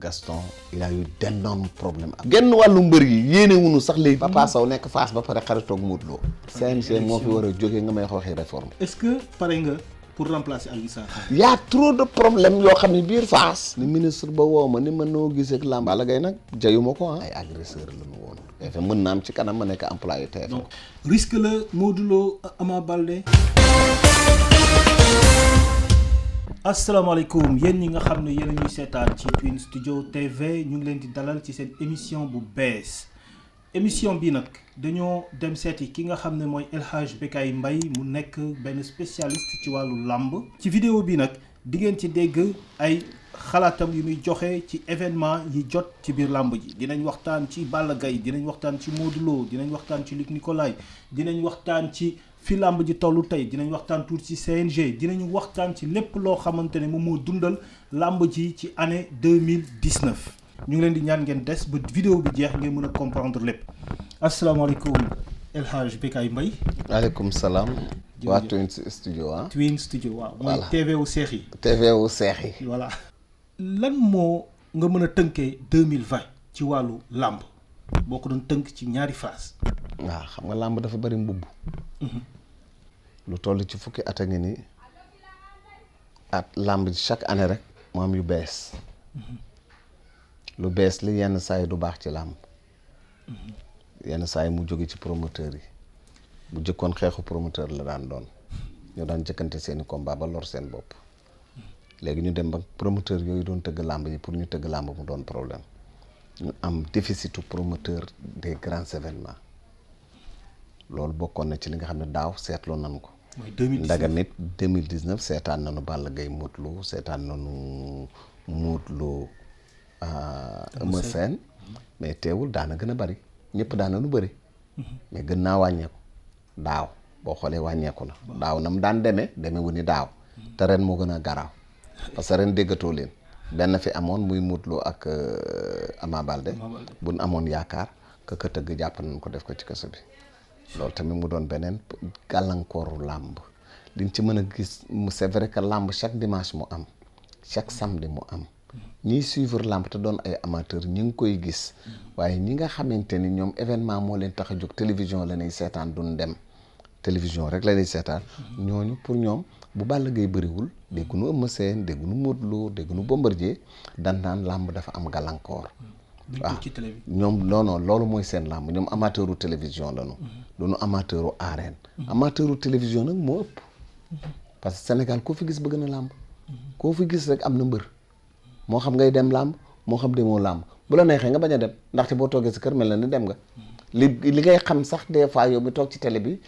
Gaston il a eu d'énormes problèmes. genn wàllu mbër yi yéene wuñu sax léegi Papa Sow nekk Fass ba pare xaritoog Modou Lo. CNG moo fi war a jógee nga may waxee réforme. est-ce que pare nga pour remplacer Alioune Sarr. y a trop de problèmes yoo xam ne biir Fass. ni ministre ba woo ma ni ma noo gisee ak làmb Balla Gaye nag jayuma ko ay agresseur la ñu woon. te mën naa am ci kanam ma nekk employé TFM. donc risque la Modou Lo Ama Baldé. asalaamaaleykum yéen ñi nga xam ne yéen a ñuy seetaan ci Twin Studio TV ñu ngi leen di dalal ci seen émission bu bees émission bi nag dañoo dem seeti ki nga xam ne mooy El Hadj Bécaye Mbaye mu nekk benn spécialiste ci wàllu làmb ci vidéo bi nag di ngeen ci dégg ay xalaatam yu muy joxe ci événement yi jot ci biir làmb ji dinañ waxtaan ci Balla Gaye dinañ waxtaan ci Modou Lo dinañ waxtaan ci Luc Nicolaï dinañ waxtaan ci fi làmb ji tollu tey dinañ waxtaan tuuti ci CNG dinañu waxtaan ci lépp loo xamante ne moom moo dundal làmb ji ci année 2019 ñu ngi leen di ñaan ngeen des ba vidéo bi jeex ngeen mën a comprendre lépp asalaamaaleykum El Hadj Bécaye Mbaye. waaleykum salaam. waa Twin Studio ah. Twin Studio waaw. voilà mooy TV wu seex yi. TV wu seex yi. voilà. lan moo nga mën a tënkee 2020 ci wàllu làmb boo ko doon tënk ci ñaari phase. waaw xam nga làmb dafa bari mbubb. lu toll ci fukki at a ngi nii at làmb chaque année rek mu am yu bees lu bees li yenn saa yi du baax ci làmb yenn saa yi mu jóge ci promoteur yi bu jëkkoon xeexu promoteur la daan doon ñu daan jëkkante seeni combat ba lor seen bopp léegi ñu dem ba promoteur yooyu doon tëgg làmb yi pour ñu tëgg làmb mu doon problème ñu am déficitu promoteur des grands événements loolu bokkoon na ci li nga xam ne daaw seetloo nañu ko. mooy 2019 ndagam it 2019 seetaan nañu Balla Gaye Modou Lo seetaan nañu Modou Lo Eumeu Sène mais teewul daana gën a bari ñëpp daana nu bëri. mais gën naa wàññeeku daaw boo xoolee wàññeeku na. daaw na mu daan demee wu ni daaw. te ren moo gën a garaaw parce que ren déggatoo leen benn fi amoon muy Modou Lo ak Ama Baldé bu nu amoon yaakaar ka tëgg jàpp nañ ko def ko ci kaso bi. loolu tamit mu doon beneen gàllankooru làmb liñ ci mën a gis c'est vrai que làmb chaque dimanche mu am chaque samedi mu am ñiy suivre làmb te doon ay amateur ñi ngi koy gis waaye ñi nga xamante ni ñoom événement moo leen tax a jóg télévision la ñuy seetaan duñ dem télévision rek la ñuy seetaan ñooñu pour ñoom bu Balla Gaye bëriwul dégguñu Eumeu Sène dégguñu Modou Lo dégguñu Bombardier dan naan làmb dafa am gàllankoor waaw ñoom non loolu mooy seen làmb ñoom amateuru télévision lañu duñu amateuru arène amateuru télévision nag moo ëpp parce que Sénégal koo fi gis bëgg na làmb koo fi gis rek am na mbër moo xam ngay dem làmb moo xam demoo làmb bu la neexee nga bañ a dem ndaxte boo toogee si kër mel na ni dem nga li ngay xam sax des fois yow mi toog ci télé bi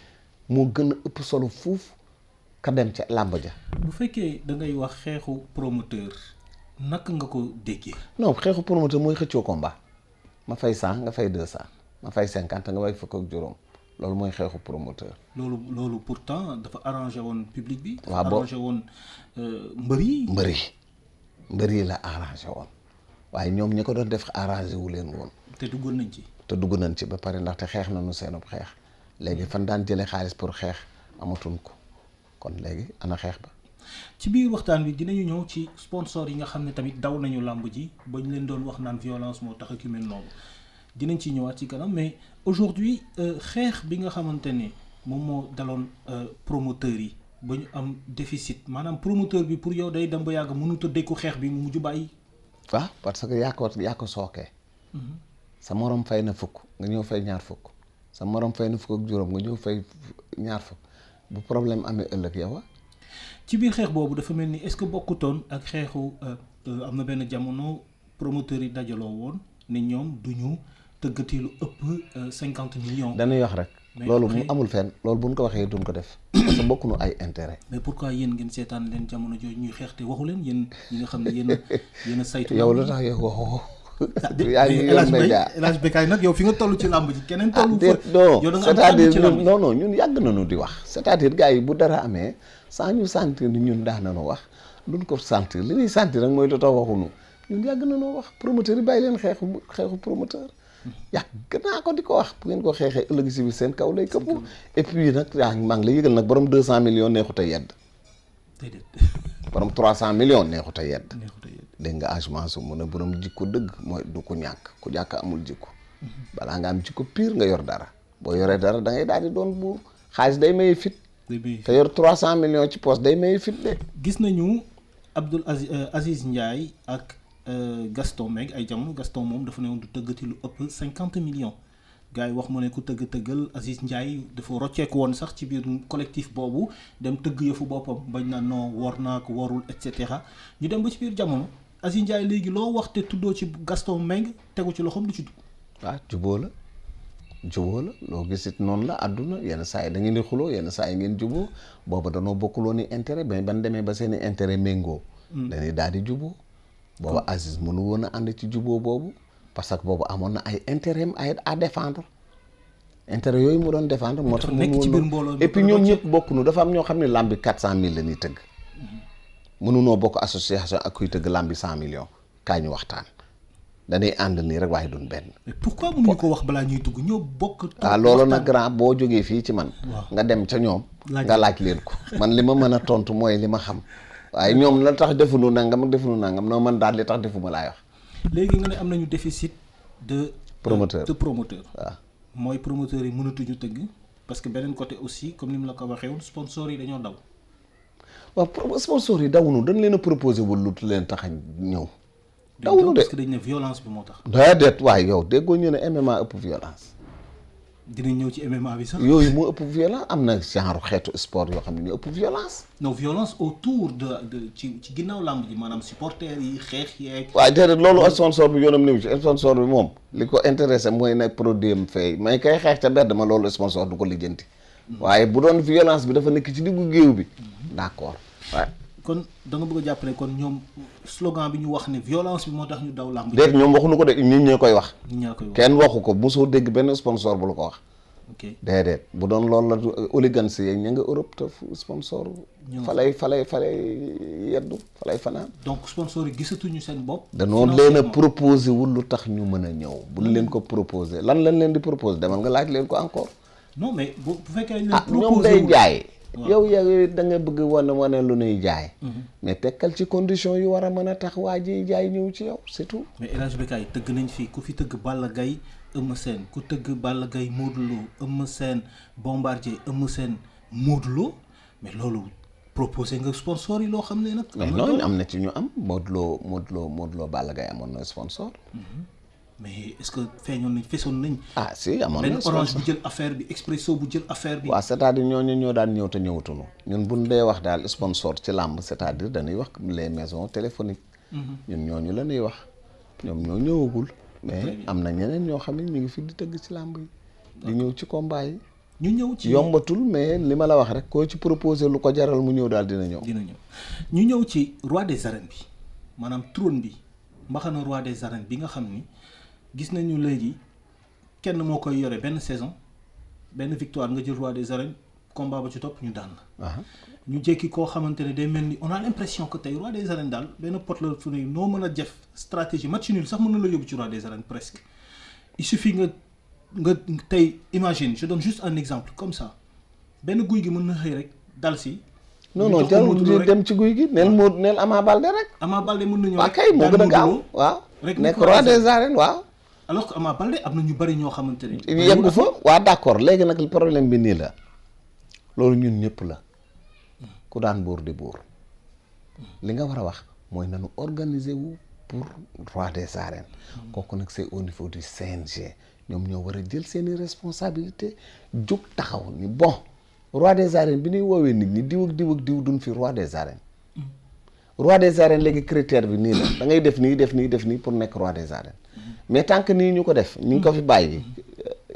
moo gën a ëpp solo fuuf ka dem ca làmb ja. bu fekkee da ngay wax xeexu promoteur naka nga ko déggee. non xeexu promoteur mooy xëccoo combat ma fay 100 nga fay 200 ma fay 50 nga fay fukk ak juróom loolu mooy xeexu promoteur. loolu pourtant dafa arrangé woon public bi. waaw dafa arrangé woon mbër yi. mbër yi la arrangé woon waaye ñoom ñi ko doon def arrangé wu leen woon. te duggoon nañ ci. ba pare ndaxte xeex nañu seenub xeex léegi fan daan jëlee xaalis pour xeex amatuñ ko kon léegi ana xeex ba. ci biir waxtaan bi dinañu ñëw ci sponsor yi nga xam ne tamit daw nañu làmb ji ba ñu leen doon wax naan violence moo tax ak yu mel noonu dinañ ci ñëwaat ci kanam mais aujourd'hui xeex bi nga xamante ne moom moo daloon promoteurs yi ba ñu am déficit maanaam promoteur bi pour yow day dem ba yàgg mënut a dékku xeex bi mu mujj bàyyi. waaw parce que yaa ko sookee. sa morom fay na fukk nga ñëw fay ñaar fukk sa morom fay na fukk ak juróom nga ñëw fay ñaar fukk bu problème amee ëllëg yow ci biir xeex boobu dafa mel ni est-ce que bokkutoon ak xeexu am na benn jamono promoteurs yi dajaloo woon ne ñoom du ñu tëggati lu ëpp 50 millions. dañuy wax rek. loolu mu amul fenn loolu buñ ko waxee duñ ko def. parce que bokkuñu ay intérêt. mais pourquoi yéen ngeen seetaan leen jamono jooju ñuy xeex te waxu leen yéen ñi nga xam ne yéen a saytu. yow la tax yow waxoo. El Hadj Bécaye nag yow fi nga toll ci làmb ji keneen tollu fa. yow da nga c'est-à-dire non ñun yàgg nañu di wax c'est-à-dire gars yi bu dara amee sans ñu sentir ni ñun daan nañu wax duñ ko sentir li ñuy sentir rek mooy dootoo waxuñu ñun yàgg nañoo wax promoteur yi bàyyi leen xeexu promoteur yàgg naa ko di ko wax bu ngeen ko xeexee ëllëg si bi seen kaw lay këpp et puis nag maa ngi la yëgal nag borom 200 millions neexut a yedd borom 300 millions neexut a yedd dégg nga agement su mun a borom jikko dëgg mooy du ko ñàkk ku ñàkk amul jikko balaa nga am jikko pire nga yor dara boo yoree dara da ngay daal di doon buur xaalis day maye fit te yor 300 millions ci poste day maye fit de. gis nañu Aziz Ndiaye ak Gaston Mbengue ay jamono Gaston moom dafa ne woon du tëggati lu ëpp 50 millions gars yi wax mu ne ku tëggal Aziz Ndiaye dafa rocceeku woon sax ci biir collectif boobu dem tëgg yëfu boppam bañ na non war naa ko warul et cetera ñu dem ba ci biir jamono Aziz Ndiaye léegi loo wax te tuddoo ci Gaston Mbengue tegu ci loxoom du ci dugg. waaw jubóo la loo gisit noonu la àdduna yenn saa yi da ngeen di xuloo yenn saa yi ngeen jubóo booba danoo bokkuloo ni intérêt mais ban demee ba seeni intérêt méngoo dañuy daal di jubóo booba Aziz mënu woon a ànd ci jubóo boobu parce que boobu amoon na ay intérêt à défendre intérêt yooyu mu doon défendre moo tax nekk ci biir mbooloo et puis ñoom ñëpp bokkunu dafa am ñoo xam ne lambi 400 000 la ñuy tëgg mënunoo bokk association ak kuy tëgg lambi 100 millions kaay ñu waxtaan dañuy ànd nii rek waaye duñ benn. mais pourquoi mënuñu ko wax balaa ñuy dugg ñoo bokk. loolu nag grand boo jógee fii ci man. nga dem ca ñoom. nga laaj leen ko. man li ma mën a tontu mooy li ma xam. waaye ñoom la tax defuñu nangam ak defuñu nangam non man daal li tax defuma laay wax. léegi nga ne am nañu déficit de. promoteur waaw mooy promoteurs yi mënatuñu tëgg parce que beneen côté aussi comme ni mu la ko waxee woon sponsors yi dañoo daw. waaw sponsors yi dawunu dañ leen a proposé wul lu leen tax a ñëw. dawunu de parce que dañ ne violence bi moo tax. déedéet waaye yow déggoo ñu ne MMA ëpp violence. dinañ ñëw ci MMA bi sax. yooyu moo ëpp violence am na genre xeetu sport yoo xam ne ñu ëpp violence. non violence autour de ci ginnaaw làmb ji maanaam supporters yi xeex yeeg. waaye déedéet loolu sponsor bi yoonam néew ci sponsor bi moom li ko intéressé mooy nag produit am fay may kay xeex ca bedd ma loolu sponsor du ko lijjanti. waaye bu doon violence bi dafa nekk ci diggu géew bi d'accord waaye. kon da nga bëgg a jàpp ne kon ñoom slogan bi ñu wax ne violence bi moo tax ñu daw làmb. déet ñoom waxuñu ko de nit ñee koy wax. nit ñaa koy wax kenn waxu ko mosoo dégg benn sponsor bu la ko wax. ok déedéet bu doon loolu la oligans yi ña nga Europe te sponsor. fa lay yeddu fa lay fanaan. donc sponsor yi gisatuñu seen bopp. danoo leen a proposé wul lu tax ñu mën a ñëw bu leen ko proposé lan lañ leen di proposé demal nga laaj leen ko encore. non mais bu fekkee leen proposé ñoom day jaay. yow da nga bëgg wane lu nuy jaay. mais tekkal ci condition yu war a mën a tax waa ji jaay ñëw ci yow c'est tout. mais El Hadj Bécaye tëgg nañ fii ku fi tëgg Balla Gaye Eumeu Sène ku tëgg Balla Gaye Modou Lo Eumeu Sène Bombardier Eumeu Sène Modou Lo mais loolu proposé nga sponsor yi loo xam ne nag. mais noonu am na ci ñu am Modou Lo Balla Gaye amoon na sponsor. mais est-ce que fesoon nañ. si amoon na benn orange bu jël affaire bi Expresso bu jël affaire bi. waaw c'est-à-dire ñooñu ñoo daan ñëw te ñëwatuñu ñun buñ dee wax daal sponsor ci làmb c'est-à-dire dañuy wax les maisons téléphoniques. ñun ñooñu la ñuy wax ñoom ñoo ñëwagul. mais am na ñeneen ñoo xam ne ñu ngi fi di tëgg ci làmb yi. di ñëw ci combat yi. ñu ñëw ci yombatul mais li ma la wax rek koo ci proposé lu ko jaral mu ñëw daal dina ñëw. ñu ñëw ci roi des arènes bi maanaam trône bi mbaxana roi des arènes bi nga xam ni. gis nañu léegi kenn moo koy yore benn saison benn victoire nga jël roi des arènes combat ba ci topp ñu daan la. ñu jékki koo xamante ne day mel ni on a l'impression que tey roi des arènes daal benn pot la fu ne noo mën a def stratégie match nul sax mën na la yóbbu ci roi des arènes presque il suffit nga tey imagine je donne juste un exemple comme ça benn guy gi mën na xëy rek dal si. non jarul di dem ci guy gi neel Ama Baldé rek. Ama Baldé mën na ñëw rek kay moo gën a gaaw waaw. nekk roi des arènes waaw. alors que Ama Baldé am na ñu bari ñoo xamante ne. yeggu fa waaw d'accord léegi nag problème bi nii la loolu ñun ñëpp la ku daan buur di buur li nga war a wax mooy nanu organiser wu pour roi des arènes kooku nag c'est au niveau du CNG ñoom ñoo war a jël seeni responsabilité jóg taxaw ni bon roi des arènes bi ñuy woowee nit ñi diw ak diw duñ fi roi des arènes roi des arènes léegi critère bi nii la da ngay def nii pour nekk roi des arènes mais tant que nii ñu ko def ñu ngi ko fi bàyyi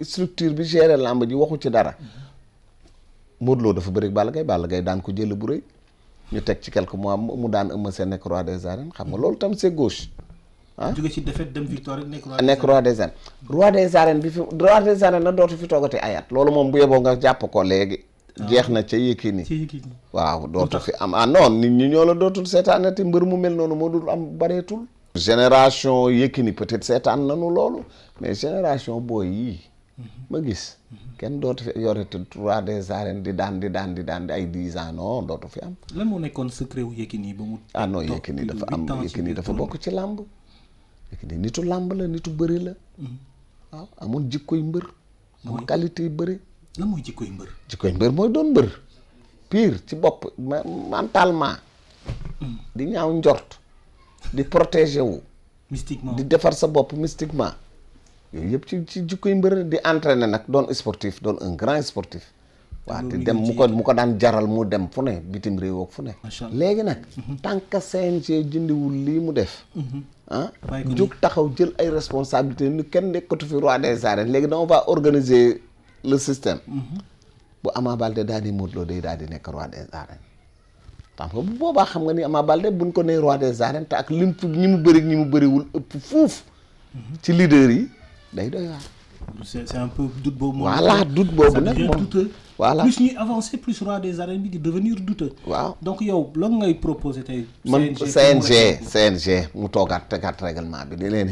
structure bi gérer lamb ji waxu ci dara Modou Lo dafa bëri Balla Gaye daan ko jël bu rëy ñu teg ci quelques mois mu daan Eumeu Sène nekk roi des arènes xam nga loolu tam c'est gauche jóge ci défaite dem victoire rek nekk roi des arènes roi des arènes bi fi roi des arènes na dootu fi toogati ayat loolu moom bu yeboo nga jàpp ko léegi jeex na ca Yékini waaw dootu fi am non nit ñi ñoo la dootul seetaanati mbër mu mel noonu moo dul am bareetul génération Yékini peut-être seetaan nañu loolu mais génération booy yii ma gis kenn dootu fi yorete 3 des arènes di daan ay 10 ans non dootu fi am. lan moo nekkoon secret wu Yékini ba mu. non Yékini dafa am Yékini dafa bokk ci làmb. Yékini nitu làmb la nitu bëri la. waaw amoon jikkoy mbër. am qualité yu bëri. lan mooy jikkoy mbër. jikkoy mbër mooy doon mbër. pire ci bopp mentalement. di ñaaw njort. di protéger wu. mystiquement di defar sa bopp mystiquement. yooyu yëpp ci jikkoy mbër di entraîner nag doon sportif doon un grand sportif. waaw te dem mu ko daan jaral mu dem fu ne bitim réew ak fu ne. léegi nag. tant que CNG jëndiwul lii mu def. jóg taxaw jël ay responsabilités ni kenn nekkatu fi roi des arènes léegi on va organiser le système. bu Ama Baldé daal di Modou Lô day daal di nekk roi des arènes. parce que bu boobaa xam nga ni Ama Baldé buñ ko nee roi des arènes te ak lim ñi mu bëri ñi mu bëriwul ëpp fuuf. ci leader yi day doy waar. c'est un peu doute boobu. voilà doute boobu nag moom voilà plus ñuy avancer plus roi des arènes bi di devenir douteux. waaw donc yow lan ngay proposer tey. man CNG mu toogaat tegaat règlement bi di leen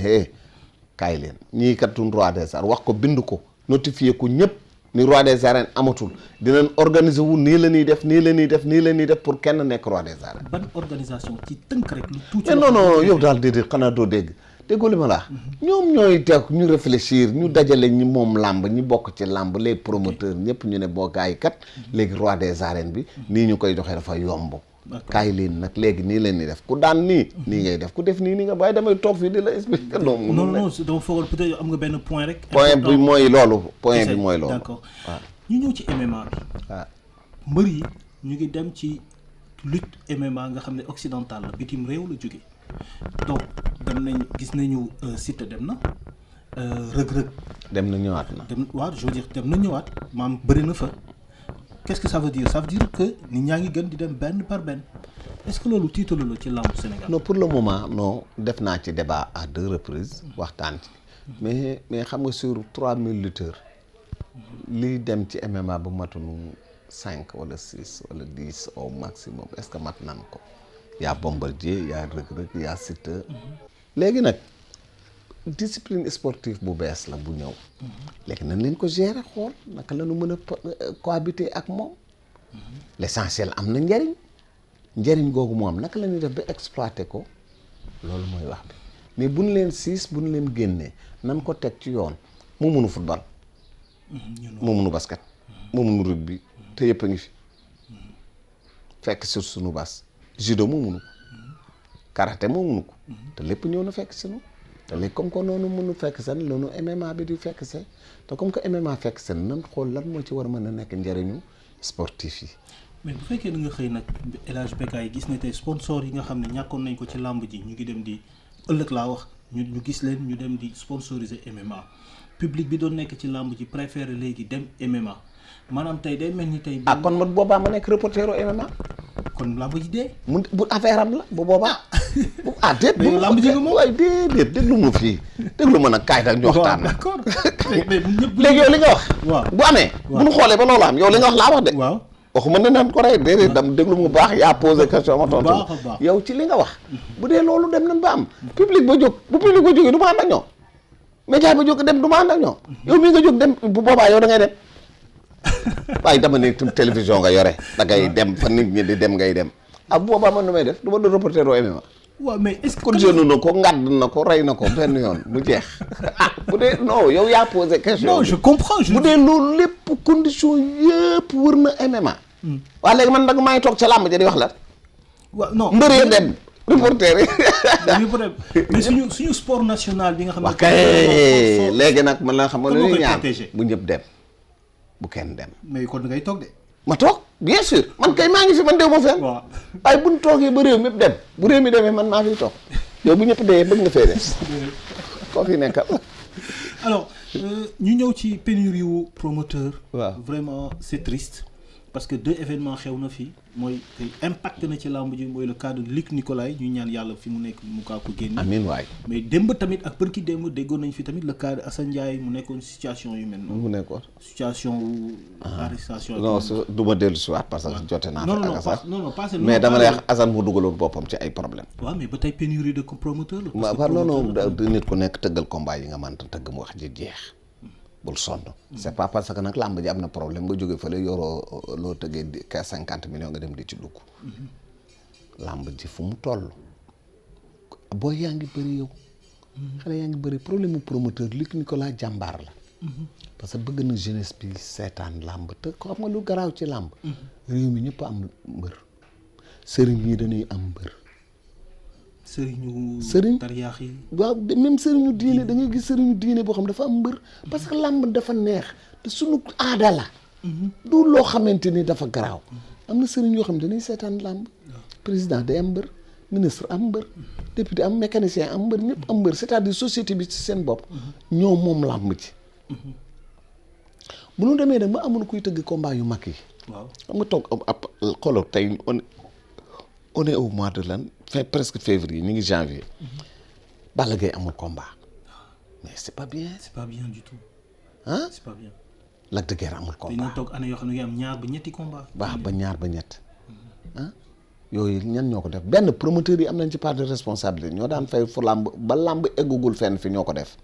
kaay leen ñii kat duñ roi des arènes wax ko bind ko notifier ko ñëpp ni roi des arènes amatul dinañ organiser wu nii la ñuy def nii la ñuy def nii la ñuy def pour kenn nekk roi des arènes. ban organisation ci tënk rek lu tuuti. non yow daal déedéet xanaa doo dégg. déggoo li ma la ñoom ñooy teg ñu réfléchir ñu dajale ñi moom làmb ñi bokk ci làmb les promoteurs ñëpp ñu ne boo kaay kat léegi roi des arènes bi nii ñu koy joxee dafa yomb kaay leen nag léegi nii leen ni def ku daan nii ngay def ku def nii nga bàyyi damay toog fii di la expliquer non dama foogal peut-être am nga benn point rek point bi mooy loolu d'accord ñu ñëw ci MMA bi waaw mbër yi ñu ngi dem ci lutte MMA nga xam ne occidental la bitim réew la jóge donc gis nañu Siteu dem na Reug-Reug dem na ñëwaat na waaw je veux dire dem na ñëwaat maam bëri na fa qu'est-ce que ça veut dire que nit ñaa ngi gën di dem benn par benn est-ce que loolu tiitalu la ci lambu Sénégal. non pour le moment non def naa ci débat à 2 reprises waxtaan ci mais xam nga sur 3000 lutteurs liy dem ci MMA bu matunu 5 wala 6 wala 10 au maximum est-ce que mat nan ko yaa Bombardier yaa Reug-Reug yaa Siteu léegi nag discipline sportive bu bees la bu ñëw léegi nañ leen ko gérer xool naka la ñu mën a cohabiter ak moom l'essentiel am na njariñ googu moom naka la ñuy def ba exploiter ko loolu mooy wax bi mais bu ñu leen bu ñu leen génnee nan ko teg ci yoon mu mënu football mu mënu basket mu mënu rugby te yëpp a ngi fi fekk sur sunu bas judo moo mënu ko karaté moo mënu ko te lépp ñëw na fekk sunu te léegi comme que noonu mënu fekk seen loolu MMA bi di fekk see te comme que MMA fekk seen nan xool lan moo ci war a mën a nekk njëriñu sportif yi. mais bu fekkee da nga xëy nag El Hadj Bécaye gis ne tey sponsor yi nga xam ne ñàkkoon nañ ko ci làmb ji ñu ngi dem di ëllëg laa wax ñu gis leen ñu dem di sponsoriser MMA public bi doon nekk ci làmb ji préféré léegi dem MMA maanaam tey day mel ni tey. kon man boobaa ma nekk reporteru MMA. kon làmb ji dee. bu affaire am la bu boobaa. déet mais làmb ji nga moom waaye déedéet déglu ma fii déglu ma nag kaay ñu waxtaan. d'accord léegi yow li nga wax. waaw bu amee. bu ñu xoolee ba loolu am yow li nga wax laa wax de. waaw waxuma ne naan ko rey déedéet dam déglu mu baax yaa posé question ma tontu yow ci li nga wax. bu dee loolu dem nañ ba am. public ba jóg bu public ba jógee du ma ànd ak ñoom. média ba jóg dem du ma ànd ak ñoom. yow mii nga jóg dem bu boobaa yow da ngay dem. waaye dama ne télévision nga yore da ngay dem fa nit ñi di dem ngay dem bu boobaa man nu may def du ma doon reporter au MMA. waaw mais est-ce que. conditionné na ko ngàdd na ko rey na ko benn yoon mu jeex bu dee non yow yaa posé question. non je comprends bu dee loolu lépp condition yëpp wër na MMA. waaw léegi man nag maa ngi toog ca làmb ja di wax la. waaw non mbër ya dem reporter yi. mais suñu sport national bi nga xam ne. wax kay léegi nag man la xam nga lu ñuy ñaan bu ñëpp dem. bu kenn dem. mais kon ngay toog de. ma toog bien sûr man kay maa ngi fi man dew ma fenn. waaw waaye bu ñu toogee ba réew mi dem bu réew mi demee man maa fiy toog yow bu ñëpp dee bëgg nga fee des koo fi nekkal. alors ñu ñëw ci pénurie wu promoteur. waaw vraiment c'est triste parce que 2 événements xew na fi mooy impact na ci làmb ji mooy le cas de Luc Nicolaï ñu ñaan yàlla fi mu nekk mu kaa ko génne. amiin waay. mais démb tamit ak përki démb déggoon nañ fi tamit le cas de Assane Ndiaye mu nekkoon situation yu mel noonu. mu nekkoon situation wu. arrestation non du ma dellu si waat parce que jote naa fa ak Assane. non pas mais dama lay wax Assane mu dugaloon boppam ci ay problème. waaw mais ba tey pénurie de promoteur la. parce que non nit ku nekk tëggal combat yi nga mën tëgg mu wax ji jeex. bul sonn. c'est pas parce que nag làmb ji am na problème nga jóge fële yoroo loo tëggee di 50 millions nga dem di ci dugg. làmb ji fu mu toll. boo yaa ngi bëri yow. xale yaa ngi bëri problème mu promoteur Luc Nicolaï jàmbaar la. parce que bëgg na jeunesse bi seetaan làmb te ko xam nga lu garaaw ci làmb. réew mi ñëpp am mbër. sëriñ yi dañuy am mbër. sëriñ tariyaax yi. waaw même sëriñu diine da ngay gis sëriñu diine boo xam dafa am mbër. parce que làmb dafa neex te sunu aada la. du loo xamante ni dafa garaaw. am na sëriñ yoo xam ne dañuy seetaan làmb. président day am mbër. ministre am mbër. député am mécanicien am mbër ñëpp am mbër c'est-à-dire société bi ci seen bopp. ñoo moom làmb ci. bu ñu demee nag ba amoon kuy tëgg combat yu mag yi. waaw xam nga toog ab xoolal tey on est au mois de lan presque février ñu ngi janvier. Balla Gaye amul combat. mais c'est pas bien. c'est pas bien du tout. ah c'est pas bien. Lac de Guiers amul combat. dañoo toog année yoo xam ne am ñaar ba ñetti combat. waaw ba ñaar ba ñett. ah yooyu ñan ñoo ko def benn promoteur yi am nañ ci part de responsabilité ñoo daan fay fu làmb ba làmb eggugul fenn fi ñoo ko def.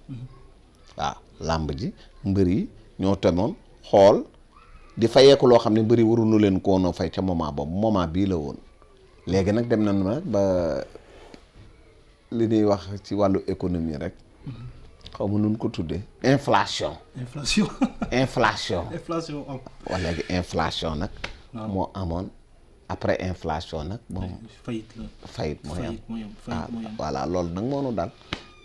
waaw làmb ji mbër yi ñoo temoon xool di fayeeku loo xam ne mbër yi waruñu leen ko woon fay ca moment boobu moment bii la woon. léegi nag dem nañu nag ba li ñuy wax ci wàllu économie rek xaw ma nun ko tuddee inflation am. wax léegi inflation nag moo amoon après inflation nag moom fayit mooy am voilà loolu nag moo nu daal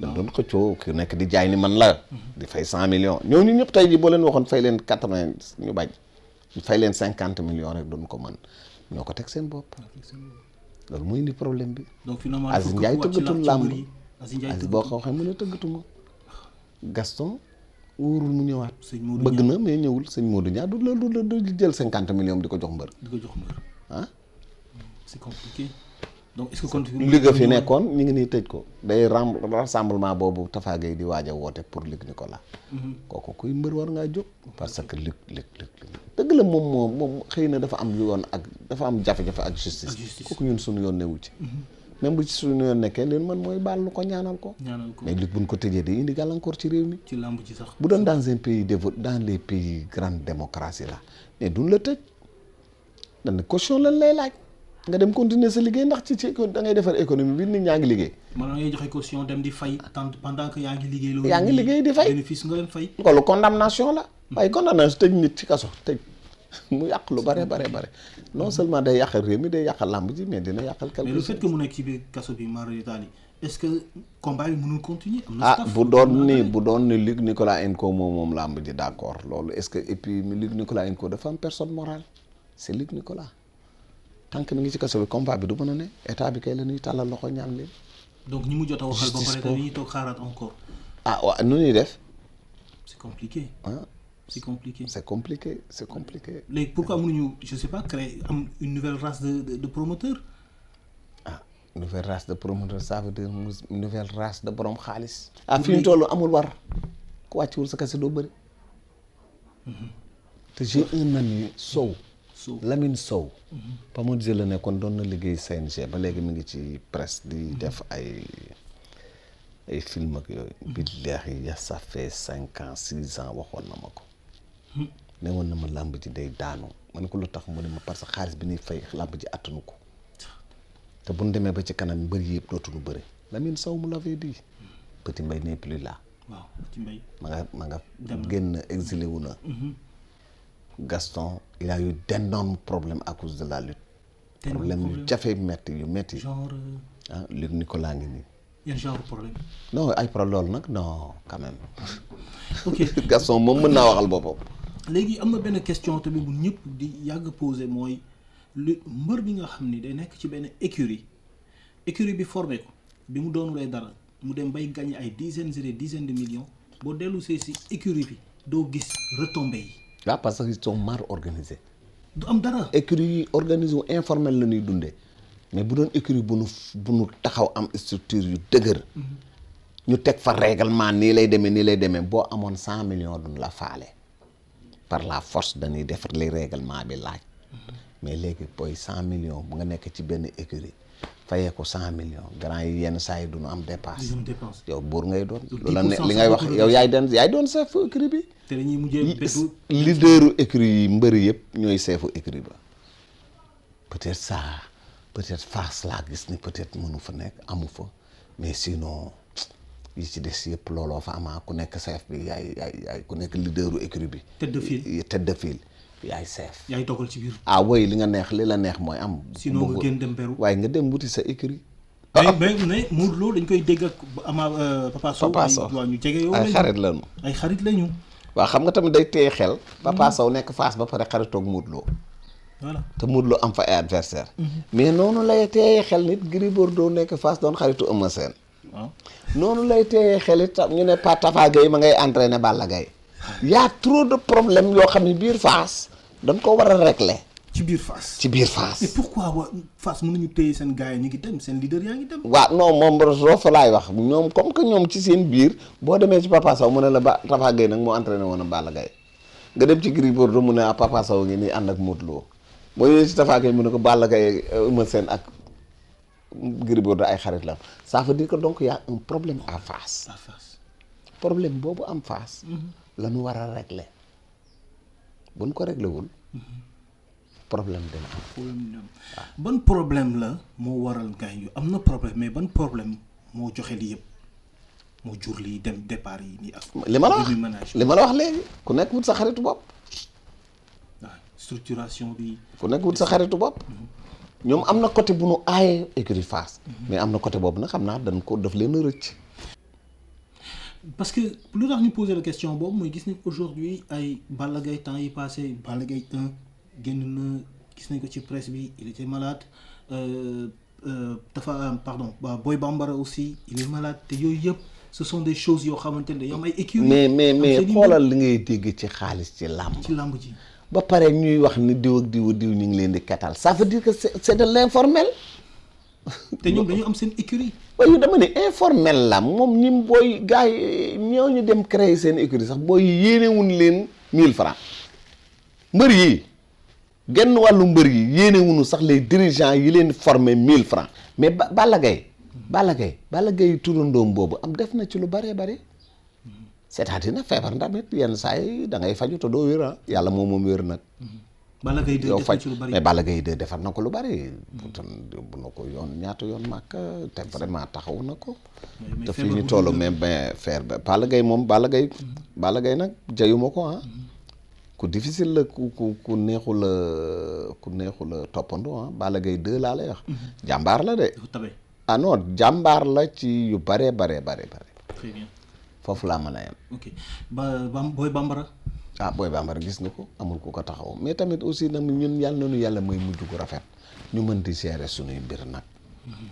dañ doon xëccoo ku nekk di jaay ni man la di fay 100 millions ñooñu ñëpp tey ji boo leen waxoon fay leen 80 ñu bañ fay leen 50 millions rek doon ko mën ñoo ko teg seen bopp loolu mooy indi problème bi. donc finalement Aziz Ndiaye tëggatul làmb Aziz boo ko waxee mën a tëggatuma Gaston wóorul mu ñëwaat. bëgg na mais ñëwul sëñ Modou Niang du jël 50 millions di ko jox mbër. ah. c'est compliqué. donc est-ce que Ligue fi nekkoon ñu ngi nii tëj ko day rassemblement boobu Tafa Gueye di waaj a woote pour Luc Nicolaï. kooku kuy mbër war ngaa jóg. parce que Luc dëgg la moom xëy na dafa am yoon ak dafa am jafe-jafe ak justice. kooku ñun suñu yoon newu ci. même bu ci suñu yoon nekkee leen man mooy baal lu ko ñaanal ko. mais Luc buñ ko tëjee day indi gàllankoor ci réew mi. ci làmb ci sax. bu doon dans un pays dans les pays grande démocratie la mais duñ la tëj dañ ne caution lan lay laaj. nga dem continuer sa liggéey ndax ci da ngay defar économie bi nit ñaa ngi liggéey. maanaam ngay joxe caution dem di fay pendant que yaa ngi liggéey. loolu yaa ngi liggéey di fay bénéfice nga leen fay. loolu condamnation la. waaye condamnation tëj nit ci kaso tëj mu yàq lu bare non seulement day yàqal réew mi day yàqal làmb ji mais dina yàqal. mais le fait que mu nekk ci biir kaso bi mara d'Italie est-ce que combat yi mënul continuer. am na staff bu doon ni Luc Nicolaï Enco moom làmb ji d'accord loolu est-ce que et puis Luc Nicolaï Enco dafa am personne morale c'est Luc Nicolaï. tant que mi ngi ci kaso bi combat bi du mën a ne état bi kay la ñuy tàllal loxo ñaan leen. donc ñi mu jot a waxal ba pare dañuy toog xaaraat encore. waaw nu ñuy def. c'est compliqué. c'est compliqué. léegi pourquoi mënuñu je sais pas créer am une nouvelle race de promoteur. nouvelle race de promoteur ça veut dire une nouvelle race de borom xaalis. fi ñu toll amul war ku wàcciwul sa kase doo bëri. te j'ai un ami Sow. Lamine Sow. pa mu gisee la ne kon doon na liggéey CNG ba léegi mi ngi ci presse di def ay film ak yooyu. billaahi ya ça fait 5 ans 6 ans waxoon na ma ko. ne woon na ma làmb ji day daanu ma ne ko lu tax mu ne ma parce que xaalis bi ñuy fay làmb ji attanu ko te bu ñu demee ba ci kanam mbër yi yëpp dootuñu bëri Lamine Sow mu l'avait dit. Petit Mbaye n'est plus là. waaw Petit Mbaye. ma nga génn exilé wu na. Gaston il a eu d'énormes problèmes à cause de la lutte. problème yu jafe yu metti genre. Luc Nicolaï ngi nii. yan genre problème. non ay problème loolu nag non quand même. ok Gaston moom mën naa waxal boppam. léegi am na benn question tamit bu ñëpp di yàgg poser mooy lu mbër bi nga xam ni day nekk ci benn écurie bi formé ko bi mu doonulee dara mu dem bay gagner ay dizaines et des dizaines de millions boo dellu see si écurie bi doo gis retombées yi. waaw parce que ils sont mal organisés. du am dara. écurie yi organisé wu informel la ñuy dundee mais bu doon écurie bu nu taxaw am structure yu dëgër. ñu teg fa règlement nii lay demee boo amoon 100 millions duñ la faale. par la force dañuy def les règlements bi laaj. mais léegi booy 100 millions bu nga nekk ci benn écurie fayee ko 100 millions grand yi yenn saa yi duñu am dépasse. dépense yow buur ngay doon. Donc lu la ne 10% li ngay wax yow yaay doon chef écurie bi. te dañuy mujjee bettu leaderu écurie yi mbëri yëpp ñooy chefu écurie ba peut-être ça peut-être Fass laa gis ni peut-être mënu fa nekk amu fa mais sinon yi ci des yëpp looloo fa amaa ku nekk chef bi yaay ku nekk leaderu écurie bi. tête de file yaay chef. yaay toggal ci biir. woy li la neex mooy am. sinon nga génn dem beru. waaye nga dem wuti sa écurie. mais Modou Lo dañ koy dégg ak Papa Sow. waaw ñu jege yow ay xarit lañu. waaw xam nga tamit day téye xel. Papa Sow nekk Fass ba pare xaritoog Modou Lo. voilà te Modou Lo am fa ay adversaire mais noonu lay téye xel nit Gris Bordeaux nekk Fass doon xaritu Eumeu Sène. waaw noonu lay téye xel it ñu ne Tafa Gueye ma ngay entraîner Balla Gaye. y a trop de problèmes yoo xam ne biir Fass dañ ko war a régler. ci biir Fass. et pourquoi waa Fass mënuñu téye seen gars yi ñu ngi dem seen leader yaa ngi dem. waaw non moom roofa laay wax ñoom comme que ñoom ci seen biir boo demee ci Papa Sow mu ne la Tafa Gueye nag moo entraîné woon a Balla Gaye nga dem ci Gris Bordeaux mu ne Papa Sow ngi nii ànd ak Modou Lo boo ñëwee ci Tafa Gueye mu ne ko Balla Gaye Eumeu Sène ak Gris Bordeaux ay xarit la ça veut dire que donc y a un problème à Fass. problème boobu am Fass. la ñu war a régler bu ñu ko réglé wul. problème dina am. ban problème la moo waral gars yi am na problème mais ban problème moo joxe lii yëpp moo jur lii dem départ yi nii ak. li ma la wax léegi ku nekk wut sa xaritu bopp. waaw structuration bi. ku nekk wut sa xaritu bopp. ñoom am na côté bu nu aaye écurie Fass. mais am na côté boobu nag xam naa dañ ko daf leen a rëcc. parce que lu tax ñu poser la question boobu mooy gis nañ aujourd'hui ay Balla Gaye temps yi passé Balla Gaye 1 génn na gis nañ ko ci presse bi il était malade Boy Bambara aussi il est malade te yooyu yëpp ce sont des choses yoo xamante ne dañoo am ay écuries. mais xoolal li ngay dégg ci xaalis ci làmb ji. ba pare ñuy wax ni diw ak diw ñu ngi leen di katal ça veut dire que c'est de l'informel. te ñoom dañu am seen écurie. waaye dama ne informel la moom ñim booy gars yi ñooñu dem créer seen écurie sax booy yéenewuñ leen 1000 francs mbër yi genn wàllu mbër yi yéenewuñu sax les dirigeants yi leen formé 1000 francs mais Balla Gaye turandoom boobu am def na ci lu bëree bëri c'est-à-dire nag feebar ndamit yenn saa yi da ngay faju te doo wér yàlla moom wér nag. Balla Gaye 2 def na ci lu bari mais Balla Gaye 2 defar na ko lu bari. bu na ko ñaata yoon màkk te vraiment taxawu na ko. te fii ñu toll même faire Balla Gaye moom Balla Gaye nag jayuma ko ku difficile la ku neexul a toppandoo Balla Gaye 2 laa lay wax. jàmbaar la de. non jàmbaar la ci yu bare. très bien. foofu laa mën a yem. ok Boy Bambara. Boy Bambara gis nga ko amul ku ko taxaw mais tamit aussi nag ñun yàlla mooy mujj gu rafet ñu mën di gérer suñuy mbir nag.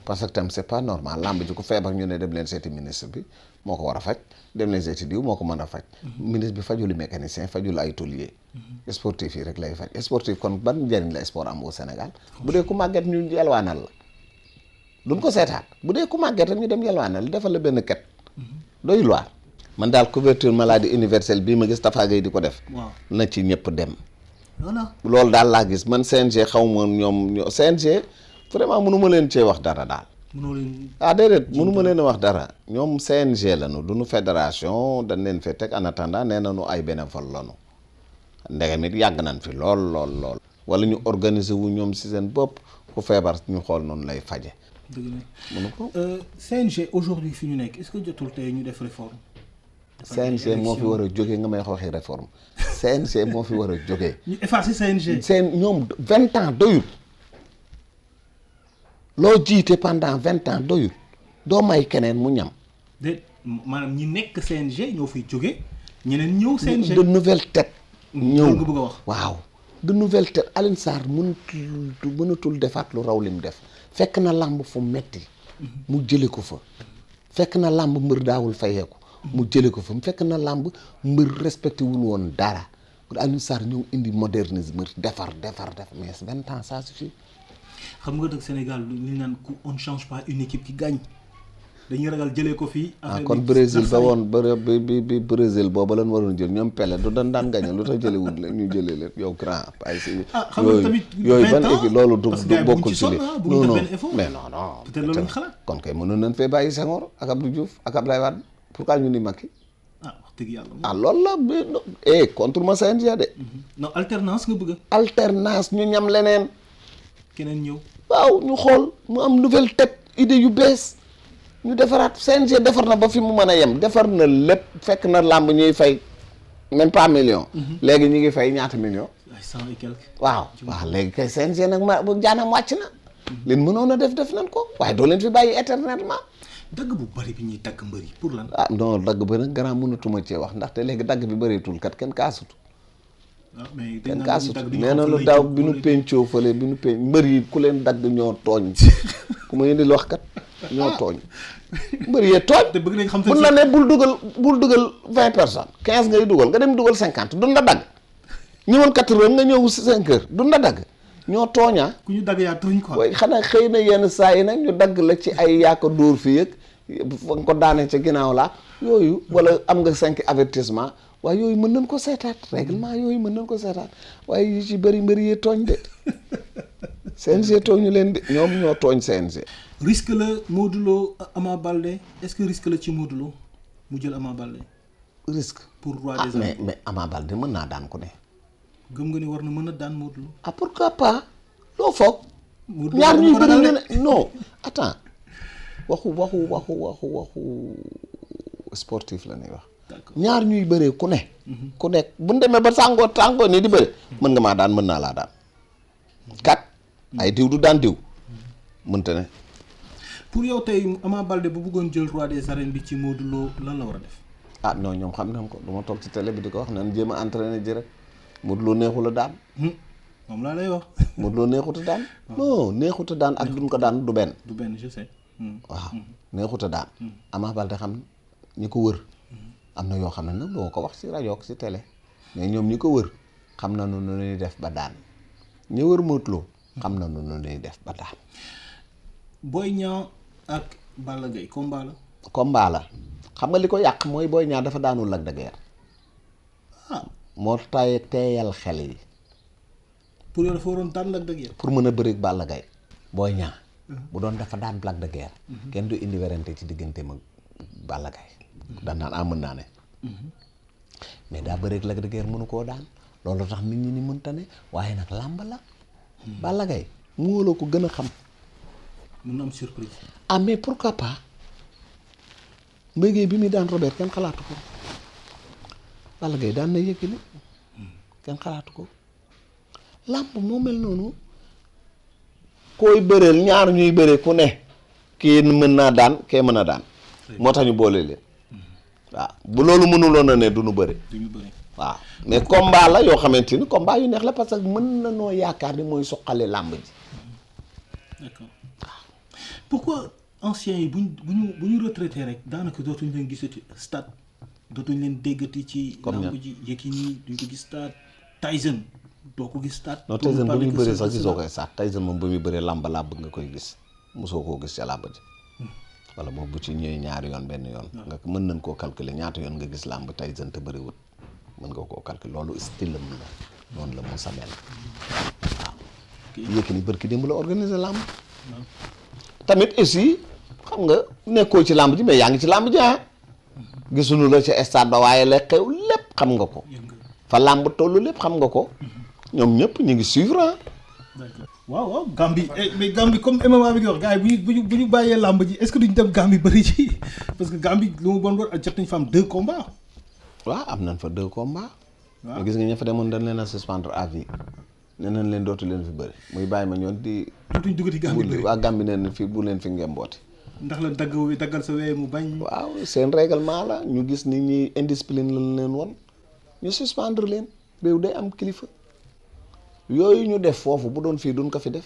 parce que tam c'est pas normal làmb ji ku feebar ñu ne dem leen seeti ministre bi moo ko war a faj dem leen seeti diw moo ko mën a faj. ministre bi fajuli mécanicien fajul ay tôlier. sportif yi rek lay faj sportif kon ban njëriñ la sport am au Sénégal. bu dee ku màgget ñu yelwaanal la. duñ ko seetaat bu dee ku màgget rek ñu dem yelwaanal defal la benn ket. doyul waar. man daal couverture maladie universelle bii ma gis Tafa Gueye di ko def. waaw na ci ñëpp dem. voilà loolu daal laa gis man CNG xaw ma ñoom CNG vraiment mënu ma leen cee wax dara daal. mënoo leen. déedéet mënu ma leen a wax dara ñoom CNG lañu duñu fédération dañ leen fee teg en attendant nee nañu ay bénévole lañu ndegam it yàgg nañ fi lool. wala ñu organiser wu ñoom si seen bopp ku feebar ñu xool noonu lay faje. dëgg la mënu ko. CNG aujourd'hui fi ñu nekk est-ce que jotul tey ñu def réforme. CNG moo fi war a jógee nga may waxi réforme CNG moo fi war a jógee. ñu effacer CNG. ñoom 20 ans doyul loo jiite pendant 20 ans doyul doo may keneen mu ñam. maanaam ñi nekk CNG ñoo fiy jóge ñeneen ñëw CNG. de nouvelles têtes. ñëw nga bëgg a wax. waaw de nouvelles têtes Alioune Sarr mënatul defaat lu raw lim def fekk na làmb fu metti mu jële ko fa fekk na làmb mbër daawul fayeeku mu jële ko fa mu fekk na làmb mbër respecté wul woon dara Alioune Sarr ñëw indi modernisme defar mais 20 ans ça suffit. xam nga dëgg Sénégal ñu naan on ne change pas une équipe qui gagne. dañuy ragal jëlee ko fii. kon Brésil ba woon bi Brésil booba lan waroon jël ñoom Pelé du daan gañe lu tax jëlewul leen ñu jëlee leen yow grand ay si xam nga tamit yooyu ban équipe loolu du bokkul ci li non non mais non peut-être loolu lañ xalaat kon kay mënoon nañ fee bàyyi Senghor ak Abdou Diouf ak Abdoulaye Wade pourquoi ñu ni Macky wax dëgg yàlla loolu la contre ma CNG de non alternance nga bëgg alternance ñu ñam leneen keneen ñëw waaw ñu xool mu am nouvelle tête idée yu bees ñu defaraat CNG defar na ba fi mu mën a yem defar na lépp fekk na làmb ñuy fay même pas million léegi ñu ngi fay ñaata million ay 100 et quelque waaw léegi kay CNG nag bu jaanam wàcc na leen mënoon a def nañ ko waaye doo leen fi bàyyi éternellement dagg bu bari bi ñuy dagg mbër yi pour lan non dagg ba nag grand mënatuma cee wax ndaxte léegi dagg bi bëreetul kat kenn kaasutu kenn kaasutu nee na lu daaw bi nu pencoo fële bi nu penc mbër yi ku leen dagg ñoo tooñ ku ma indil wax kat ñoo tooñ mbër yee tooñ te bëgg nañ xam buñ la ne bul dugal 20 personnes 15 ngay dugal nga dem dugal 50 duñ la dagg ñëwal 4 heures nga ñëw 5 heures duñ la dagg ñoo tooñaa ku ñu dagg yaa tooñ quoi waaye xanaa xëy na yenn saa yi nag ñu dagg la ci ay yaaka dóor fii ak fa nga ko daanee ca ginnaaw laa yooyu wala am nga 5 avertissement waaye yooyu mën nañ ko seetaat règlement yooyu mën nañ ko seetaat waaye yu ci bëri mbëri yee tooñ de CNG tooñu leen de ñoom ñoo tooñ CNG. risque la Modou Lo Ama Baldé est-ce que risque la ci Modou Lo mu jël Ama Baldé. risque pour roi des arènes mais Ama Baldé mën naa daan ku ne. gëm nga ni war na mën a daan Modou Lo. pourquoi pas loo foog. ñaar ñuy bëri ne non attends waxu sportif la ñuy wax. ñaar ñuy bëree ku ne. ku nekk bu ñu demee ba tàngoo nii di bëri mën nga maa daan mën naa laa daan. kat ay diw du daan diw mënta ne. pour yow tey Ama Baldé bu bëggoon jël roi des arènes bi ci Modou Lo lan la war a def. non ñoom xam nañ ko du ma toog ci télé bi di ko wax nan jéem a entraîné ji rek Modou Lo neexul a daan. moom laa lay wax. Modou Lo neexut a daan. non neexut a daan ak duñ ko daan du benn. du benn je sais. waaw neexut a daan. Ama Baldé xam ñi ko wër. am na yoo xam ne nag doo ko wax ci rajo ak ci télé mais ñoom ñi ko wër xam na nu ñuy def ba daan ñi wër Modou Lo xam na nu ñuy def ba daan. Boy Niang ak Balla Gaye combat la. combat la xam nga li ko yàq mooy Boy Niang dafa daanul Lac de Guiers. moo tay teeyal xel yi. pour yow dafa waroon daan Lac de Guiers. pour mën a bëri Balla Gaye. Boy Niang bu doon dafa daan Lac de Guiers. kenn du indi werante ci digganteem ak Balla Gaye. daan naan mën naa ne. mais daa bëreeg Lac de Guiers mënu koo daan loolu tax nit ñi ni mënta ne waaye nag làmb la. Balla Gaye moo la ko gën a xam. mën na am surprise. mais pourquoi pas Mbaye Guèye bi muy daan Robert kenn xalaatu ko Balla Gaye daan na Yékini kenn xalaatu ko làmb moo mel noonu koy bëreel ñaar ñuy bëree ku ne kii mën naa daan kee mën a daan moo tax ñu boole leen. waaw bu loolu mënuloon a ne du ñu bëri. waaw mais combat la yoo xamante ni combat yu neex la parce que mën na noo yaakaar ni mooy suqale làmb ji. d'accord pourquoi anciens yi bu ñu retraité rek daanaka dootuñ leen gisati stade dootuñ leen déggati ci. comme làmb ji Yékini duñ ko gis stade Tyson doo ko gis stade. non Tyson ba muy bëree sax gisoo koy stade Tyson moom ba muy bëree làmb nga koy gis mosoo koo gis ca làmb ji. wala moom bu ci ñëwee ñaari yoon benn yoon. nga mën nañ koo calculer ñaata yoon nga gis làmb Tyson te bëriwut mën nga koo calculer loolu style am la noonu la moo samel waaw. Yékini bërki démb la organiser làmb. tamit aussi xam nga nekkoo ci làmb ji mais yaa ngi ci làmb ji gisuñu la ci stade ba waaye la xew lépp xam nga ko. fa làmb tollu lépp xam nga ko. ñoom ñëpp ñu ngi suivre waaw Gambie mais Gambie comme MMA bi nga wax gars yi bu ñu bàyyee làmb ji est-ce que duñ dem Gambie bëri ci parce que Gambie lu mu bon jot nañ fa am 2 combats. waaw am nañ fa 2 combats. mais gis nga ña fa demoon dañ leen a suspendre à vie nee nañ leen dootu leen fi bëri muy bàyyi ma ñoon di. dootuñ duggati Gambie bëri waa Gambie nee na fii bu leen fi ngembooti. ndax la daggal sa wéy mu bañ. waaw seen règlement la ñu gis nit ñi indiscipline lañ leen won ñu suspendre leen réew day am kilifa. yooyu ñu def foofu bu doon fii duñ ko fi def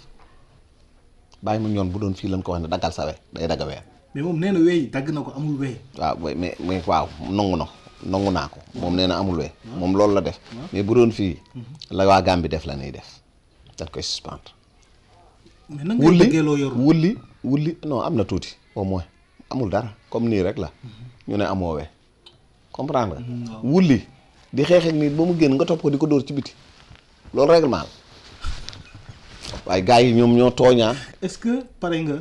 bàyyi ma ñoon bu doon fii lañ ko wax ne daggal sa we day dagga weer. mais moom nee na wey dagg na ko amul wey. waaw mais waaw nangu naa ko moom nee na amul we moom loolu la def. mais bu doon fii la waa Gambie def la ñuy def dañ koy suspendre. mais nan ngay bëggee loo yor wulli non am na tuuti au moins amul dara comme nii rek la ñu ne amoo we comprendre nga wulli di xeex ak nit ba mu génn nga topp ko di ko dóor ci biti loolu règlement la waaye gars yi ñoom ñoo tooñaa. est-ce que pare nga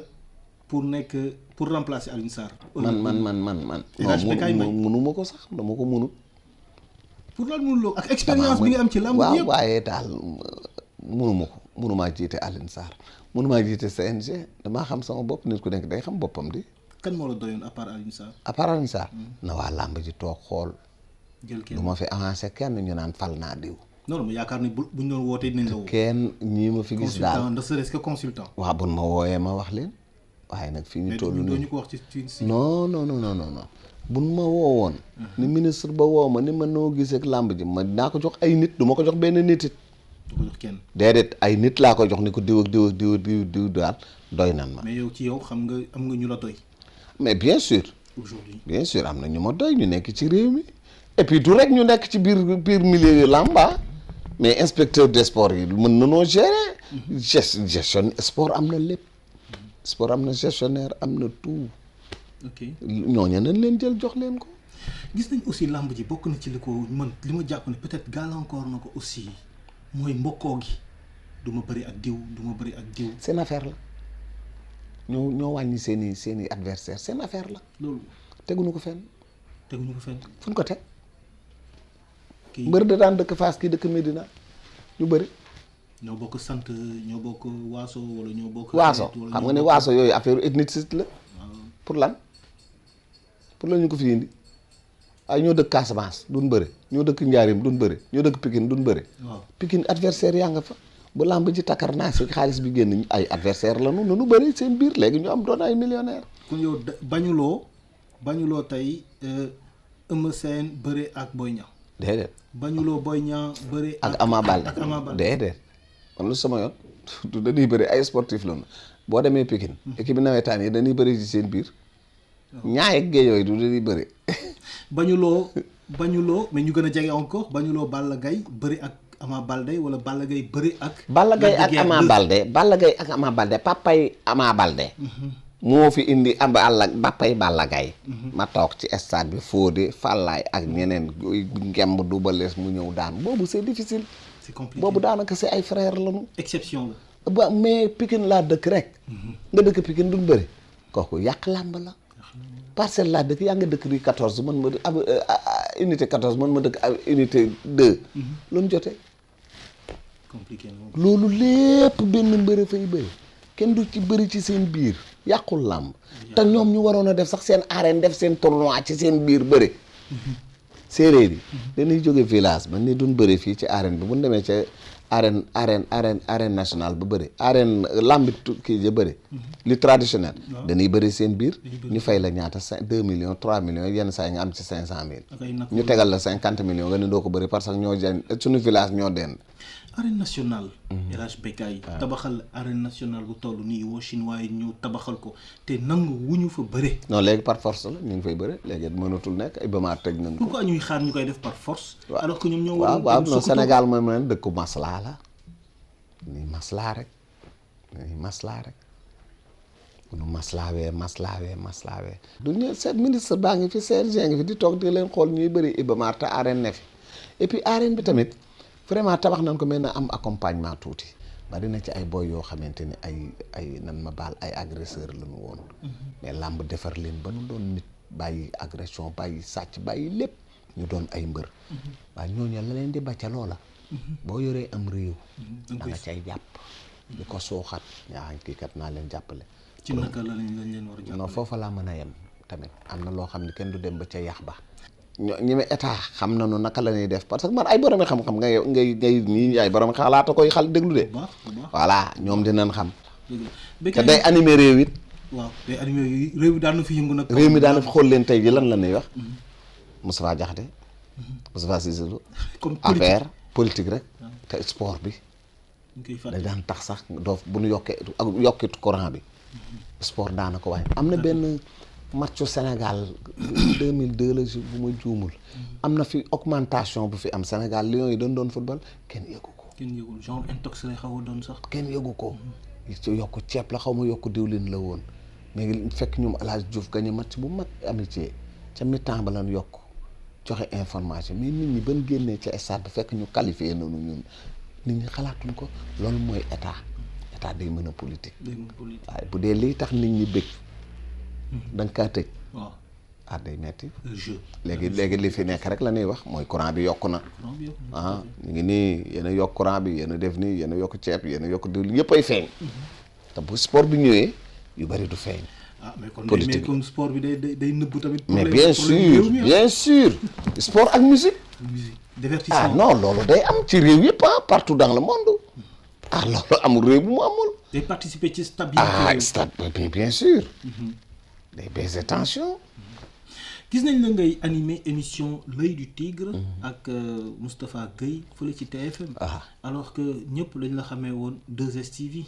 pour remplacer Alioune Sarr. man Elhadj Bécaye Mbaye mënuma ko sax dama ko mënut. pour lan mënuloo ak expérience bi nga am ci lamb waaw yëpp. waaye daal mënumaa jiite Alioune Sarr mënumaa jiite CNG damaa xam sama bopp nit ku nekk day xam boppam di. kan moo la doyoon à part Alioune Sarr. à part Alioune Sarr na waa làmb ji toog xool. jël kenn du ma fi avancé kenn ñu naan fal naa diw. non ma yaakaar ni buñ doon wootee dinañ la woo. kenn ñii ma fi gis daal consultant ne serait-ce que consultant. waaw buñ ma wooyee ma wax leen waaye nag fii ñu toll mais doo nii ñu ko wax ci non buñ ma woowoon ni ministre ba woo ma ni ma noo gisee ak làmb ji ma naa ko jox ay nit du ma ko jox benn nit it. du ko jox kenn. déedéet ay nit laa ko jox ni ko diw ak diw ak diw ak diw daal doy nan ma. mais yow ci yow xam nga am nga ñu la doy. mais bien sûr. aujourd'hui bien sûr am na ñu ma doy ñu nekk ci réew mi et puis du rek ñu nekk ci biir milieu yu làmba mais inspecteur des sports yi mën nanoo gérer. gestion sport am na lépp. sport am na gestionnaire am na tout. ok ñooñu nañ leen jël jox leen ko. gis nañ aussi làmb ji bokk na ci li ko man li ma jàpp ne peut-être gàllankoor na ko aussi mooy mbokkoo gi du ma bëri ak diw du ma bëri ak diw. seen affaire la ñoo wàññi seen i adversaire seen affaire la. loolu teguñu ko fenn. teguñu ko fenn. fu ñu ko teg. kii mbër da daan dëkk Fass kii dëkk Medina ñu bëri. ñoo bokk sant ñoo bokk waaso wala ñoo bokk. waaso xam nga ne waaso yooyu affaire ethniciste la. pour lan ñu ko fi indi ay ñoo dëkk Casamance duñ bëre ñoo dëkk Njaarim duñ bëre ñoo dëkk Pikine duñ bëre. waaw Pikine adversaire yaa nga fa bu làmb ji takkar naa si xaalis bi génn ay adversaire la nu nu bëri seen biir léegi ñu am doon ay millionnaire. kon yow bañuloo tey Eumeu Sène bëre ak Boy Niang. déedéet. bañuloo Boy Niang bëre ak Ama Baldé ak Ama Baldé. déedéet man lu sama yoon du dañuy bëri ay sportif la boo demee Pikine équipe nawetaan yi dañuy bëri ci seen biir. ñaay ak géej yooyu du dañuy bëri. bañuloo mais ñu gën a jege encore bañuloo Balla Gaye bëri ak Ama Baldé wala Balla Gaye bëri ak. Balla Gaye ak Ama Baldé papay Ama Baldé. moo fi indi papay Balla Gaye. ma toog ci stade bi Fodé Fallaye ak ñeneen ngemb du ba lees mu ñëw daan boobu c'est difficile. c'est compliqué boobu daanaka c'est ay frères lañu. exception la. ba mais Pikine laa dëkk rek. nga dëkk Pikine duñ bëri. kooku yàq làmb la. parcelle laa dëkk yaa nga dëkk rue 14 man ma ab unité 14 man ma dëkk unité 2. lu mu jotee. compliqué na loolu lépp benn mbër fay bëri kenn du ci bëri ci seen biir yàqul làmb te ñoom ñu waroon a def sax seen arène def seen tournoi ci seen biir bëri. séeréer yi dañuy jóge village ba ni duñ bëri fii ci arène bi bu ñu demee ca arène nationale ba bëri arène làmbi kii ja bëri li traditionnel dañuy bëri seen biir ñu fay la ñaata 2 millions 3 millions yenn saa yi nga am ci 500 000 ñu tegal la 50 millions nga ne doo ko bëri parce que ñoo jan suñu village ñoo dend arène nationale Elhadj Bécaye tabaxal arène nationale bu toll nii woo chinois yi ñëw tabaxal ko te nangu wuñu fa bëre non léegi par force la ñu ngi fay bëre léegi mënatul nekk ay bamaar tëj nañ ko pourquoi ñuy xaar ñu koy def par force alors que ñoom ñoo waaw non Sénégal mooy mën dëkku maslaa la nii maslaa rek bu nu maslaawee du ñu seet ministre baa ngi fi CNG ngi fi di toog di leen xool ñuy bëri Ibamar te arène ne fi et puis arène bi tamit vraiment tabax nañ ko mel na am accompagnement tuuti bari na ci ay boy yoo xamante ni ay nan ma baal ay agresseur la ñu woon mais làmb defar leen ba nu doon nit bàyyi agression bàyyi sàcc bàyyi lépp ñu doon ay mbër waaye ñooñu la leen di bàcca loola boo yoree am réew da nga cay jàpp di ko suuxat yaa kii kat naa leen jàppale ci naka lañ leen war a jàppale non foofa laa mën a yem tamit am na loo xam ne kenn du dem ba ca yax ba ñi ma état xam nañu naka la ñuy def parce que man ay borom xam-xam ngay ñii ay borom xalaata koy xal déglu de voilà ñoom dinañ xam te day animé réew it waaw day animé réew mi daan na fi yëngu nag réew mi daan na fi xool leen tey ji lan la ñuy wax Moustapha Diakhaté Moustapha Cissé Lo affaire politique rek te sport bi day daan tax sax doo bu ñu yokkit courant bi sport daana ko waaye am na benn matchu Sénégal 2002 la bu ma juumul am na fi augmentation bu fi am Sénégal Lions yi doon football kenn yëgu ko genre intox lay xaw a doon sax kenn yëgu ko ci yokk ceeb la xaw ma yokk diwlin la woon mais fekk ñoom El Hadj Diouf gagné match bu mag amitié ca mi-temps ba lan yokk joxe information mais nit ñi ban génnee ca stade bi fekk ñu qualifié noonu ñun nit ñi xalaatuñ ko loolu mooy état day mën a politique. waaye bu dee lii tax nit ñi bëgg. da nga kaa tëj. waaw day metti. jeu léegi li fi nekk rek la ñuy wax mooy courant bi yokku na. ñu ngi nii yéen a yokk courant bi yéen a def nii yéen a yokk ceeb yéen a yokk diwlin yëpp ay feeñ. te bu sport bi ñëwee yu bari du feeñ. politique mais comme sport bi day nëbbu tamit. mais bien sûr sport ak musique. divertissement non loolu day am ci réew yëpp partout dans le monde. loolu amul réew bu mu amul. day participer ci stabilité. bien sûr. day baisser tension. gis nañ la ngay animer émission l'œil du tigre. ak Moustapha Gueye fële ci TFM. alors que ñëpp lañ la xamee woon 2STV.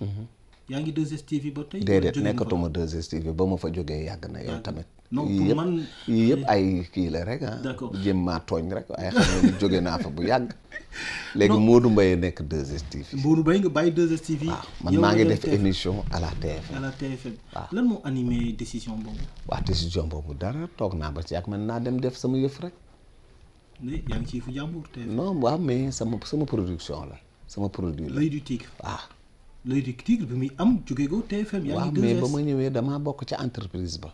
yaa ngi 2STV ba tey. déedéet nekkatuma 2STV ba ma fa jógee yàgg na yow tamit. non pour man yii yëpp ay kii la rek d'accord jéem maa tooñ rek waaye xam nga jóge naa fa bu yàgg. léegi Modou Mbaye nekk 2STV. Modou Mbaye nga bàyyi 2STV. man maa ngi def émission à la TFM. à la TFM lan moo animé décision boobu. décision boobu dara toog naa ba ci ak man naa dem def sama yëf rek. yaa ngi ci fu jàmbur TFM. non mais sama production la sama produit la. l'œil du tigre. l'œil du tigre bi muy am jóge ko TFM. yaa ngi 2S mais ba ma ñëwee damaa bokk ca entreprise ba.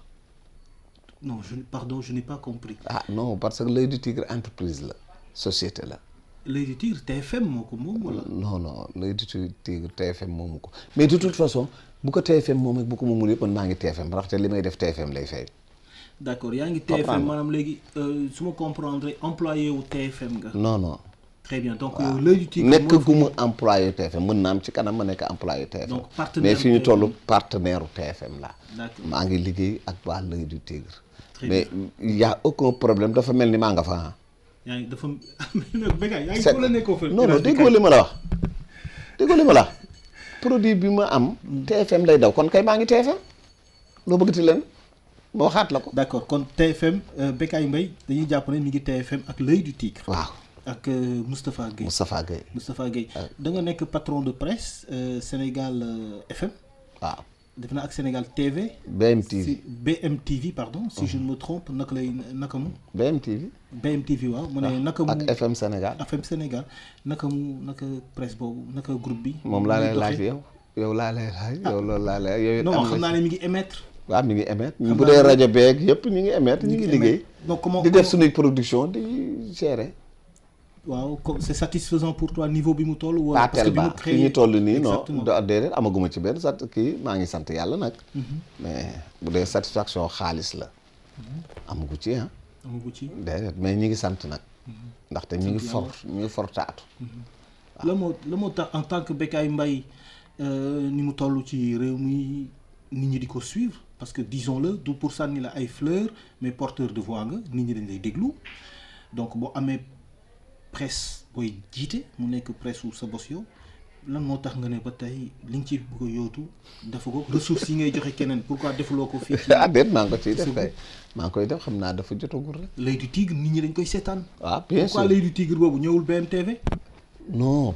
non je n'ai pas compris. non parce que l'œil du tigre entreprise la société la. l'œil du tigre TFM moo ko moom wala. non l'œil du tigre TFM moomu ko mais de toute façon bu ko TFM moom ak bu ko moomul yëpp man maa ngi TFM ndaxte li may def TFM lay fay. d'accord yaa ngi TFM maanaam léegi su ma comprendre employé wu TFM nga. non. très bien donc l'œil du tigre nekk gu mu employé TFM mën naa am ci kanam ma nekk employé TFM. donc partenaire mais fi ñu toll partenaire TFM la. d'accord maa ngi liggéey ak waa l'œil du tigre. mais y a aucun problème dafa mel ni maa nga fa yaa ngi dafa béykat yaa ngi ko la nekkoo fa. non déggoo li ma la wax produit bi ma am. TFM lay daw kon kay maa ngi TFM loo bëggati leen ma waxaat la ko. d'accord kon TFM Bécaye Mbaye dañuy jàpp ne mi ngi TFM ak l'œil du tigre. waaw ak Moustapha Gueye. da nga nekk patron de presse Sénégal FM. waaw. def na ak Sénégal TV. BMTV pardon si je ne me trompe naka mu. BMTV waaw mu ne naka mu ak FM Sénégal. naka presse boobu naka groupe bi. moom laa lay laaj yow laa lay laaj yow loolu laa lay yow. non xam naa ne mi ngi émettre. waaw mi ngi émettre ñu bu dee rajo beeg yëpp ñu ngi émettre ñu ngi liggéey. donc comment di def suñuy production di gérer. waaw c'est satisfaisant pour toi niveau bi mu toll. wala parce que bi mu créé fi ñu toll nii non déedéet amaguma ci benn maa ngi sant yàlla nag. mais bu dee satisfaction xaalis la. amagu ci déedéet mais ñi ngi sant nag. ndaxte ñu ngi fortaatu. la moo tax en tant que Bécaye Mbaye ni mu toll ci réew mi nit ñi di ko suivre parce que disons-le du pour sànni la ay fleurs mais porteur de voix nga nit ñi dañ lay déglu donc boo amee. presse booy jiite mu nekk presse wu sa bos yow lan moo tax nga ne ba tey liñ ci bëgg a yootu dafa ko ressources yi ngay joxe keneen pourquoi defuloo ko fii. déet maa ngi ko ciy def kay maa ngi koy def xam naa dafa jotagul rek. l'œil du tigre nit ñi dañ koy seetaan. bien sûr pourquoi l'œil du tigre boobu ñëwul BMTV. non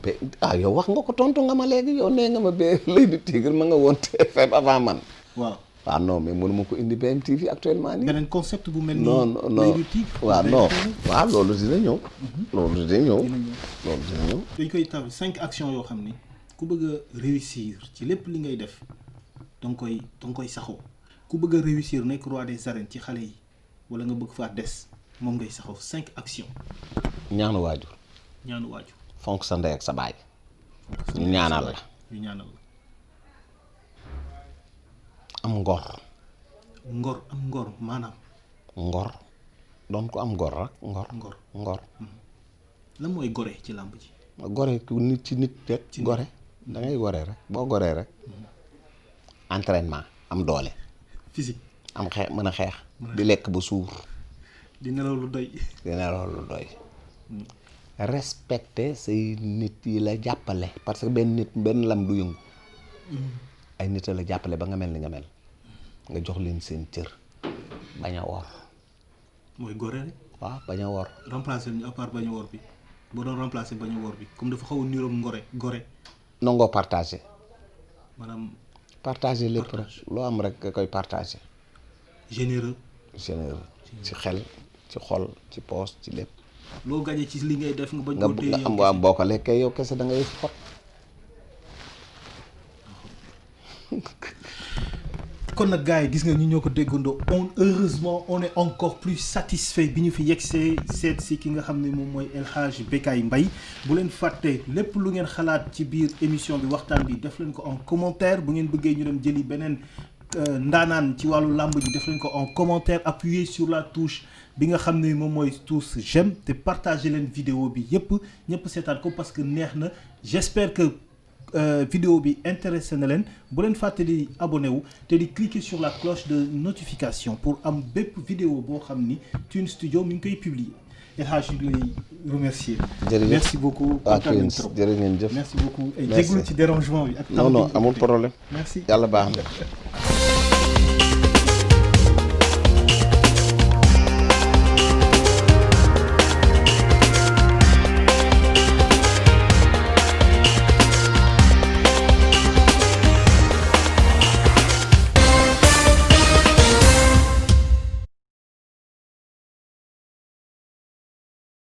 yow wax nga ko tontu nga ma léegi yow nee nga ma l'œil du tigre ma nga woon TFM avant man. waaw non mais mënuma ko indi BMTV actuellement nii. beneen concept bu mel nii. non l'œil du tigre. waaw loolu dina ñëw. loolu dina ñëw. dañ koy taw 5 actions yoo xam ni ku bëgg a réussir ci lépp li ngay def danga koy saxoo ku bëgg a réussir nekk roi des arènes ci xale yi wala nga bëgg faa des moom ngay saxoo 5 actions. ñaanu waajur. fonk sa ndey ak sa baay. ñu ñaanal la. am ngor maanaam. ngor doon ko am ngor rek ngor. lan mooy gore ci làmb ji. gore ku nit ci nit rek. gore da ngay gore rek boo goree rek. entraînement am doole. physique. am xeex mën a xeex. di lekk ba suur. di nelaw lu doy. respecter say nit yi la jàppale parce que benn lam du yëngu. ay nit la jàppale ba nga mel ni nga mel. nga jox leen seen cër bañ a wor. mooy gore rek. waaw bañ a wor. remplacer à part bañ a wor bi boo doon remplacer bañ a wor bi comme dafa xaw a niroog gore. nangoo partagé. maanaam. partager lépp rek loo am rek nga koy partager. généreux. généreux ci xel ci xol ci poos ci lépp. loo gañe ci li ngay def nga bañ nga koo téye nga am waa boo ko lekkee yow kese da ngay xot. kon nag gars yi gis nga ñu ñoo ko déggandoo heureusement on est encore plus satisfait bi ñu fi yegsee seet si ki nga xam ne moom mooy El Hadj Bécaye Mbaye bu leen fàtte lépp lu ngeen xalaat ci biir émission bi waxtaan bi def leen ko en commentaire bu ngeen bëggee ñu dem jëli beneen ndaanaan ci wàllu làmb ji def leen ko en commentaire appuyez sur la touche bi nga xam ne moom mooy touche j'aime te partagez leen vidéo bi ñëpp seetaan ko parce que neex na j'espère que vidéo bi intéressé na leen bu leen fàtte di abonné wu te di cliquer sur la cloche de notification pour am bépp vidéo boo xam ni Twin Studio mi ngi koy publier El Hadj ñu lay remercier. jërëjëf merci beaucoup. kontaan trop jërë ngeen jëf. merci beaucoup. ay jégalu ci dérangement bi ak. non amul problème. merci yàlla baax na.